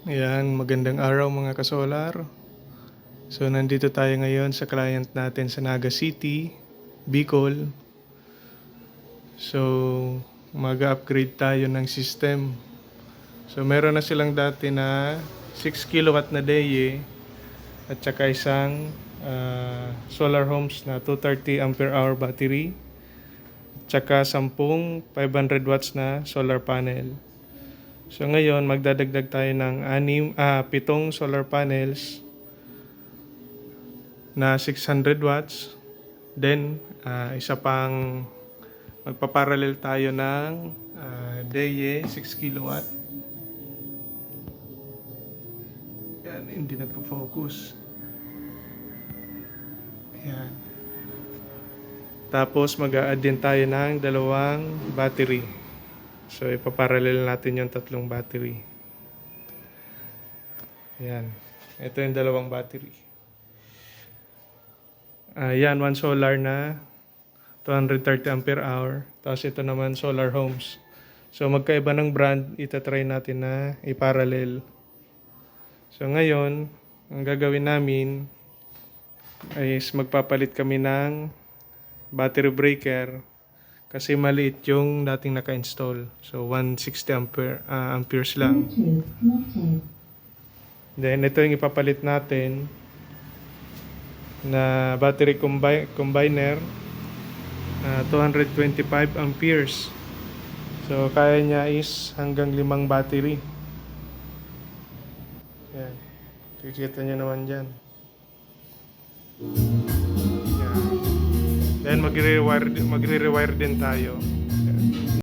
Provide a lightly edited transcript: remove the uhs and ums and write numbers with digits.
Ayan, magandang araw mga kasolar. So nandito tayo ngayon sa client natin sa Naga City, Bicol. So mag-upgrade tayo ng system. So meron na silang dati na 6 kilowatt na DEA at saka isang solar homes na 230 ampere hour battery at saka 10 500 watts na solar panel. So ngayon magdadagdag tayo ng 7 solar panels na 600 watts. Then isa pang magpaparallel tayo ng DEA 6 kilowatt. Yan, hindi nagpo-focus. Yan. Tapos mag-a-add din tayo ng 2 battery. So, ipaparallel natin yung 3 battery. Ayan. Ito yung 2 battery. Ayan, 1 solar na 230 ampere hour. Tapos ito naman solar homes. So, magkaiba ng brand, itatry natin na iparallel. So, ngayon, ang gagawin namin is magpapalit kami ng battery breaker. Kasi maliit yung dating naka-install. So, 160 amperes lang. Then, ito yung ipapalit natin na battery combiner. 225 amperes. So, kaya niya is hanggang 5 battery. Yan. Kikita nyo naman dyan. Yan. Then, magre-rewire din tayo.